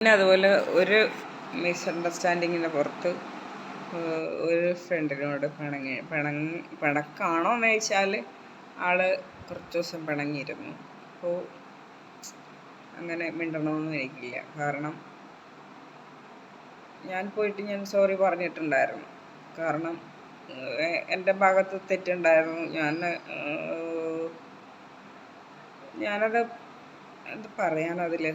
പിന്നെ അതുപോലെ ഒരു മിസ്അണ്ടർസ്റ്റാൻഡിങ്ങിൻ്റെ പുറത്ത് ഒരു ഫ്രണ്ടിനോട് പിണക്കാണോ എന്ന് ചോദിച്ചാൽ ആൾ കുറച്ച് ദിവസം പിണങ്ങിയിരുന്നു. അപ്പോൾ അങ്ങനെ മിണ്ടണമെന്നും എനിക്കില്ല. കാരണം ഞാൻ സോറി പറഞ്ഞിട്ടുണ്ടായിരുന്നു. കാരണം എൻ്റെ ഭാഗത്ത് തെറ്റുണ്ടായിരുന്നു. ഞാനത് എന്ത് പറയാനതിൽ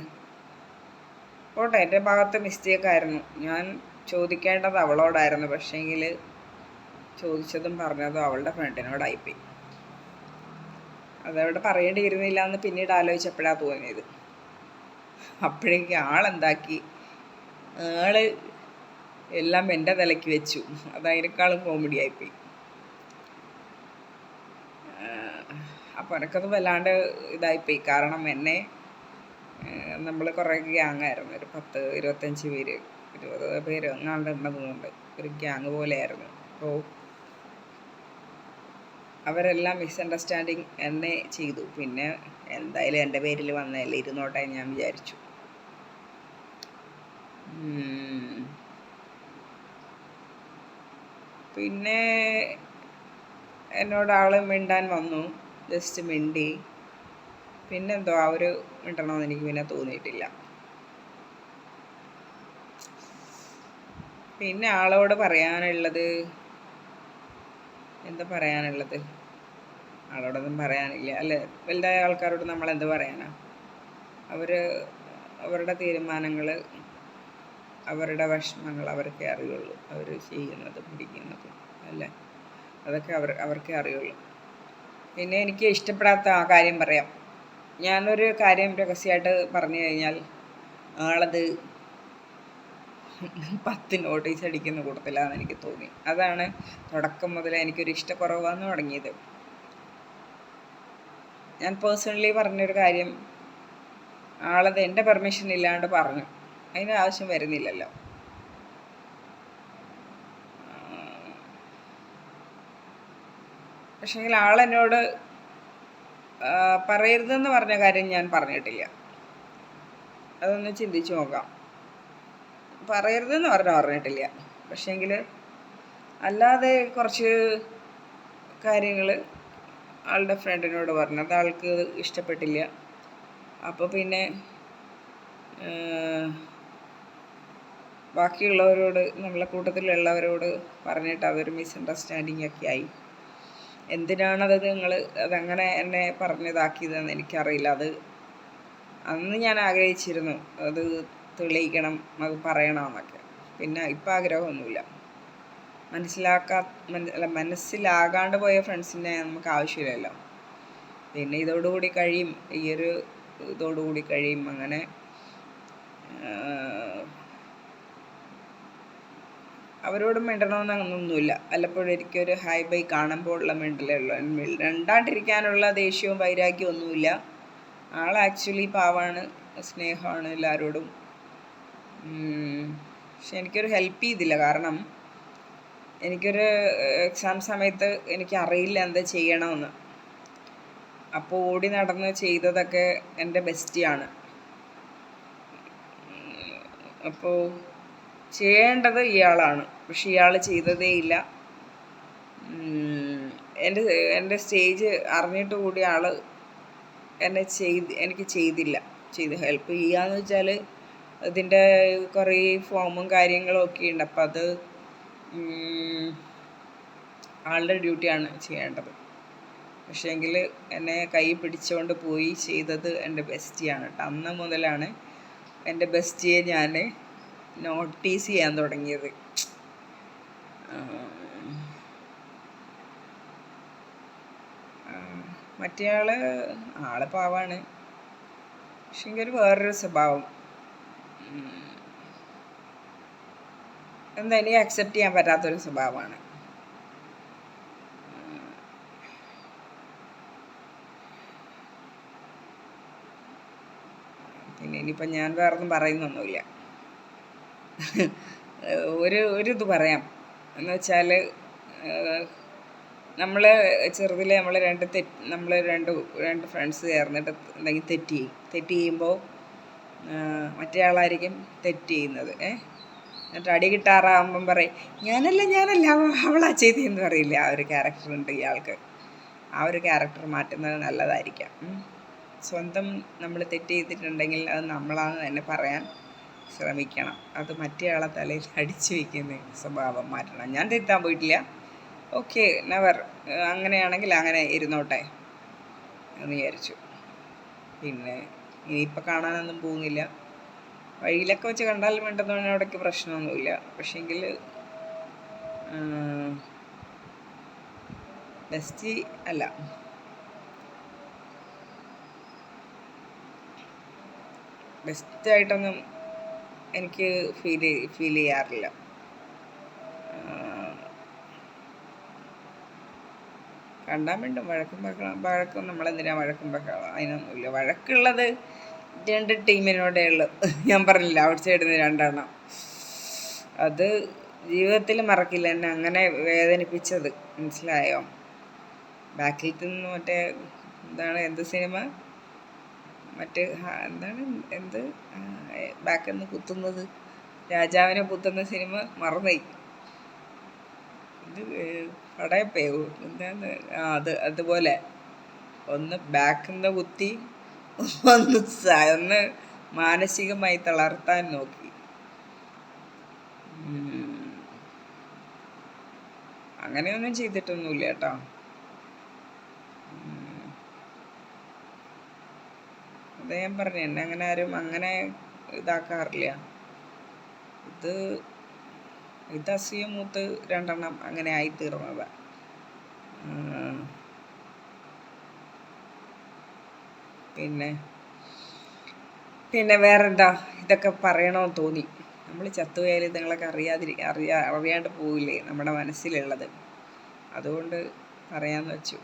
പോട്ടെ, എൻ്റെ ഭാഗത്ത് മിസ്റ്റേക്കായിരുന്നു. ഞാൻ ചോദിക്കേണ്ടത് അവളോടായിരുന്നു. പക്ഷേങ്കിൽ ചോദിച്ചതും പറഞ്ഞതും അവളുടെ ഫ്രണ്ടിനോടായിപ്പോയി. അതവിടെ പറയേണ്ടിയിരുന്നില്ല എന്ന് പിന്നീട് ആലോചിച്ചപ്പോഴാണ് തോന്നിയത്. അപ്പോഴേക്കും ആളെന്താക്കി, ആൾ എല്ലാം എൻ്റെ തലയ്ക്ക് വെച്ചു. അതതിനേക്കാളും കോമഡി ആയിപ്പോയി. അപ്പോൾ എനിക്കത് വല്ലാണ്ട് ഇതായിപ്പോയി. കാരണം നമ്മൾ കുറേ ഗ്യാങ്ങായിരുന്നു, ഒരു 10-25 പേര്, 20 പേര് എങ്ങാണ്ടുണ്ടെന്നുണ്ട്. ഒരു ഗ്യാങ് പോലെയായിരുന്നു. അപ്പോൾ അവരെല്ലാം മിസ്അണ്ടർസ്റ്റാൻഡിങ് എന്നെ ചെയ്തു. പിന്നെ എന്തായാലും എൻ്റെ പേരിൽ വന്നതല്ലേ, ഇരുന്നോട്ടെ ഞാൻ വിചാരിച്ചു. പിന്നെ എന്നോട് ആൾ മിണ്ടാൻ വന്നു, ജസ്റ്റ് മിണ്ടി. പിന്നെന്തോ മിണ്ടണമെന്ന് എനിക്ക് പിന്നെ തോന്നിയിട്ടില്ല. പിന്നെ ആളോട് പറയാനുള്ളത് എന്താ പറയാനുള്ളത്? ആളോടൊന്നും പറയാനില്ല അല്ലേ. വലുതായ ആൾക്കാരോട് നമ്മൾ എന്ത് പറയാനാ? അവരുടെ തീരുമാനങ്ങൾ, അവരുടെ വിഷമങ്ങൾ അവർക്കേ അറിയുള്ളൂ. അവർ ചെയ്യുന്നതും പിടിക്കുന്നതും അല്ലേ, അതൊക്കെ അവർക്കേ അറിയുള്ളൂ. പിന്നെ എനിക്ക് ഇഷ്ടപ്പെടാത്ത ആ കാര്യം പറയാം. ഞാനൊരു കാര്യം രഹസ്യമായിട്ട് പറഞ്ഞു കഴിഞ്ഞാൽ ആളത് 10 നോട്ടീസ് അടിക്കുന്ന കൂട്ടത്തിലാണെന്ന് എനിക്ക് തോന്നി. അതാണ് തുടക്കം മുതൽ എനിക്കൊരു ഇഷ്ടക്കുറവാന്ന് തുടങ്ങിയത്. ഞാൻ പേഴ്സണലി പറഞ്ഞൊരു കാര്യം ആളത് എൻ്റെ പെർമിഷൻ ഇല്ലാണ്ട് പറഞ്ഞു. അതിന് ആവശ്യം വരുന്നില്ലല്ലോ. പക്ഷേങ്കിൽ ആളെന്നോട് പറയരുതെന്ന് പറഞ്ഞ കാര്യം ഞാൻ പറഞ്ഞിട്ടില്ല. അതൊന്ന് ചിന്തിച്ച് നോക്കാം. പറയരുതെന്ന് പറഞ്ഞിട്ടില്ല. പക്ഷേങ്കിൽ അല്ലാതെ കുറച്ച് കാര്യങ്ങൾ ആളുടെ ഫ്രണ്ടിനോട് പറഞ്ഞു. അത് ആൾക്ക് ഇഷ്ടപ്പെട്ടില്ല. അപ്പോൾ പിന്നെ ബാക്കിയുള്ളവരോട്, നമ്മളെ കൂട്ടത്തിലുള്ളവരോട് പറഞ്ഞിട്ട് അതൊരു മിസ്അണ്ടർസ്റ്റാൻഡിങ് ഒക്കെ ആയി. അതങ്ങനെ എന്നെ പറഞ്ഞതാക്കിയതെന്ന് എനിക്കറിയില്ല. അന്ന് ഞാൻ ആഗ്രഹിച്ചിരുന്നു അത് തെളിയിക്കണം, അത് പറയണമെന്നൊക്കെ. പിന്നെ ഇപ്പം ആഗ്രഹമൊന്നുമില്ല. മനസ്സിലാകാണ്ട് പോയ ഫ്രണ്ട്സിനെ നമുക്ക് ആവശ്യമില്ലല്ലോ. പിന്നെ ഇതോടുകൂടി കഴിയും. അങ്ങനെ അവരോടും മിണ്ടണമെന്നൊന്നുമില്ല. വല്ലപ്പോഴും എനിക്കൊരു ഹായ് ബൈ കാണുമ്പോൾ ഉള്ള മിണ്ടലേ ഉള്ളൂ. മിണ്ടാണ്ടിരിക്കാനുള്ള ദേഷ്യവും വൈരാഗ്യവും ഒന്നുമില്ല. ആൾ ആക്ച്വലി പാവാണ്, സ്നേഹമാണ് എല്ലാവരോടും. പക്ഷെ എനിക്കൊരു ഹെൽപ്പ് ചെയ്തില്ല. കാരണം എനിക്കൊരു എക്സാം സമയത്ത് എനിക്കറിയില്ല എന്താ ചെയ്യണമെന്ന്. അപ്പോൾ ഓടി നടന്ന് ചെയ്തതൊക്കെ എൻ്റെ ബെസ്റ്റിയാണ്. അപ്പോൾ ചെയ്യേണ്ടത് ഇയാളാണ്, പക്ഷെ ഇയാൾ ചെയ്തതേയില്ല. എൻ്റെ സ്റ്റേജ് അറിഞ്ഞിട്ട് കൂടി ആൾ എനിക്ക് ചെയ്തില്ല. ഹെൽപ്പ് ചെയ്യാന്ന് വെച്ചാൽ അതിൻ്റെ കുറേ ഫോമും കാര്യങ്ങളും ഒക്കെ ഉണ്ട്. അപ്പം അത് ആളുടെ ഡ്യൂട്ടിയാണ് ചെയ്യേണ്ടത്. പക്ഷേങ്കിൽ എന്നെ കൈ പിടിച്ചുകൊണ്ട് പോയി ചെയ്തത് എൻ്റെ ബെസ്റ്റിയാണ് കേട്ടോ. അന്ന് മുതലാണ് എൻ്റെ ബെസ്റ്റിയെ ഞാൻ നോട്ടീസ് ചെയ്യാൻ തുടങ്ങിയത്. മറ്റേ ആള് പാവാണ്, പക്ഷെങ്കിൽ വേറൊരു സ്വഭാവം എനിക്ക് അക്സെപ്റ്റ് ചെയ്യാൻ പറ്റാത്തൊരു സ്വഭാവമാണ്. പിന്നെ ഇനിയിപ്പം ഞാൻ വേറൊന്നും പറയുന്നൊന്നുമില്ല. ഒരിത് പറയാം എന്ന് വെച്ചാൽ, നമ്മൾ ചെറുതിൽ നമ്മൾ രണ്ട് ഫ്രണ്ട്സ് ചേർന്നിട്ട് എന്തെങ്കിലും തെറ്റ് ചെയ്യുമ്പോൾ മറ്റേ ആളായിരിക്കും തെറ്റ് ചെയ്യുന്നത്. എന്നിട്ട് അടി കിട്ടാറാകുമ്പം പറയും ഞാനല്ല അവളാ ചെയ്തതെന്ന് പറയില്ല. ആ ഒരു ക്യാരക്ടറുണ്ട് ഇയാൾക്ക്. ആ ഒരു ക്യാരക്ടർ മാറ്റുന്നത് നല്ലതായിരിക്കാം. സ്വന്തം നമ്മൾ തെറ്റ് ചെയ്തിട്ടുണ്ടെങ്കിൽ അത് നമ്മളാണെന്ന് തന്നെ പറയാൻ ശ്രമിക്കണം. അത് മറ്റേ ആളെ തലയിൽ അടിച്ചു വയ്ക്കുന്ന സ്വഭാവം മാറ്റണം. ഞാൻ തിരുത്താൻ പോയിട്ടില്ല, ഓക്കെ നെവർ, അങ്ങനെയാണെങ്കിൽ അങ്ങനെ ഇരുന്നോട്ടെ എന്ന് വിചാരിച്ചു. പിന്നെ ഇനിയിപ്പോൾ കാണാനൊന്നും പോകുന്നില്ല. വഴിയിലൊക്കെ വെച്ച് കണ്ടാൽ വേണ്ടുന്നതിനോടൊക്കെ പ്രശ്നമൊന്നുമില്ല. പക്ഷേങ്കിൽ ബെസ്റ്റ് അല്ല. ബെസ്റ്റായിട്ടൊന്നും എനിക്ക് ഫീൽ ചെയ്യാറില്ല. കണ്ടാൽ വേണ്ടും വഴക്കും നമ്മളെന്തിനാ വഴക്കും ബഹളം, അതിനൊന്നുമില്ല. വഴക്കുള്ളത് 2 ടീമിനോടേ ഉള്ളു. ഞാൻ പറഞ്ഞില്ല ഔട്ട് സൈഡിൽ നിന്ന് 2 എണ്ണം. അത് ജീവിതത്തിൽ മറക്കില്ല, എന്നെ അങ്ങനെ വേദനിപ്പിച്ചത്. മനസ്സിലായോ? ബാക്കിൽ നിന്ന് മറ്റേ എന്ത് സിനിമ, മറ്റേ എന്താണ് ബാക്കിൽ നിന്ന് കുത്തുന്നത്, രാജാവിനെ കുത്തുന്ന സിനിമ മറന്നുപോയി. ഇത് പടയപ്പയോ എന്താന്ന്, അതുപോലെ ഒന്ന് ബാക്കിൽ നിന്ന് കുത്തി, ഒന്ന് മാനസികമായി തളർത്താൻ നോക്കി. അങ്ങനെയൊന്നും ചെയ്തിട്ടൊന്നുമില്ല കേട്ടോ. അത് ഞാൻ പറഞ്ഞു, എന്നെ അങ്ങനെ ആരും അങ്ങനെ ഇതാക്കാറില്ല. ഇത് അസൂയ മൂത്ത് 2 എണ്ണം അങ്ങനെ ആയിത്തീർന്നതാ. പിന്നെ വേറെന്താ, ഇതൊക്കെ പറയണമെന്ന് തോന്നി. നമ്മൾ ചത്തുപോയാൽ നിങ്ങളൊക്കെ അറിയാണ്ട് പോവില്ലേ നമ്മുടെ മനസ്സിലുള്ളത്, അതുകൊണ്ട് പറയാമെന്ന് വെച്ചു.